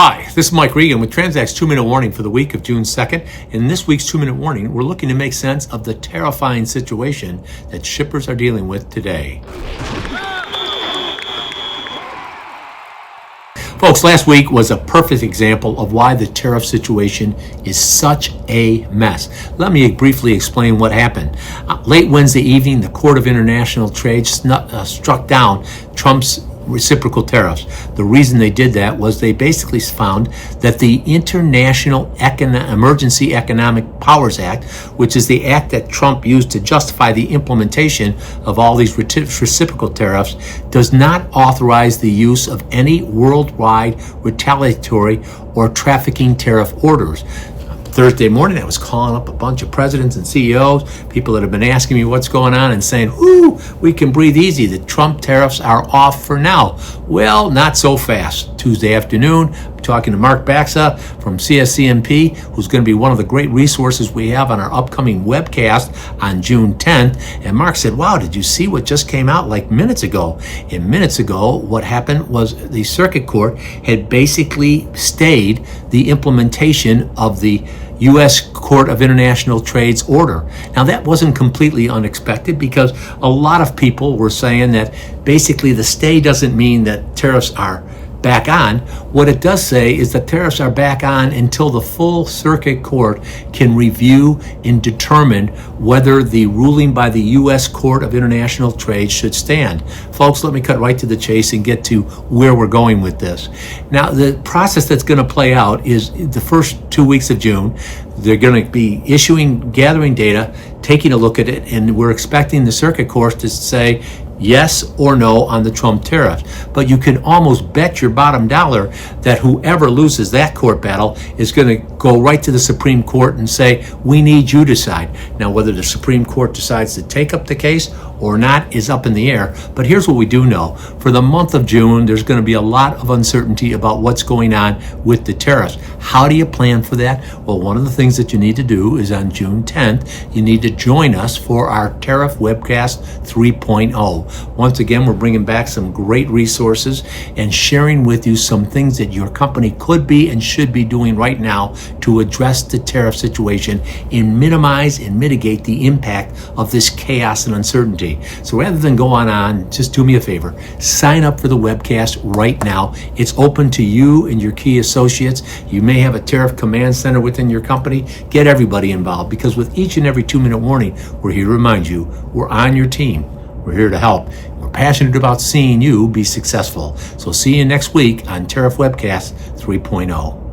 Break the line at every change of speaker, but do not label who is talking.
Hi, this is Mike Regan with Transact's 2-Minute Warning for the week of June 2nd. In this week's 2-Minute Warning, we're looking to make sense of the terrifying situation that shippers are dealing with today. Folks, last week was a perfect example of why the tariff situation is such a mess. Let me briefly explain what happened. Late Wednesday evening, the Court of International Trade struck down Trump's reciprocal tariffs. The reason they did that was they basically found that the International Emergency Economic Powers Act, which is the act that Trump used to justify the implementation of all these reciprocal tariffs, does not authorize the use of any worldwide retaliatory or trafficking tariff orders. Thursday morning, I was calling up a bunch of presidents and CEOs, people that have been asking me what's going on and saying, ooh, we can breathe easy. The Trump tariffs are off for now. Well, not so fast. Tuesday afternoon, I'm talking to Mark Baxa from CSCMP, who's going to be one of the great resources we have on our upcoming webcast on June 10th. And Mark said, wow, did you see what just came out like minutes ago? And minutes ago, what happened was the circuit court had basically stayed the implementation of the U.S. Court of International Trade's order. Now, that wasn't completely unexpected because a lot of people were saying that basically the stay doesn't mean that tariffs are back on. What it does say is that tariffs are back on until the full circuit court can review and determine whether the ruling by the U.S. Court of International Trade should stand. Folks, let me cut right to the chase and get to where we're going with this. Now, the process that's going to play out is the first 2 weeks of June. They're going to be gathering data, taking a look at it, and we're expecting the circuit court to say yes or no on the Trump tariffs. But you can almost bet your bottom dollar that whoever loses that court battle is going to go right to the Supreme Court and say, we need you to decide. Now, whether the Supreme Court decides to take up the case or not is up in the air. But here's what we do know. For the month of June, there's going to be a lot of uncertainty about what's going on with the tariffs. How do you plan for that? Well, one of the things that you need to do is on June 10th, you need to join us for our Tariff Webcast 3.0. Once again, we're bringing back some great resources and sharing with you some things that your company could be and should be doing right now to address the tariff situation and minimize and mitigate the impact of this chaos and uncertainty. So rather than go on, just do me a favor. Sign up for the webcast right now. It's open to you and your key associates. You may have a tariff command center within your company. Get everybody involved, because with each and every 2-minute warning, we're here to remind you we're on your team. We're here to help. We're passionate about seeing you be successful. So see you next week on Tariff Webcast 3.0.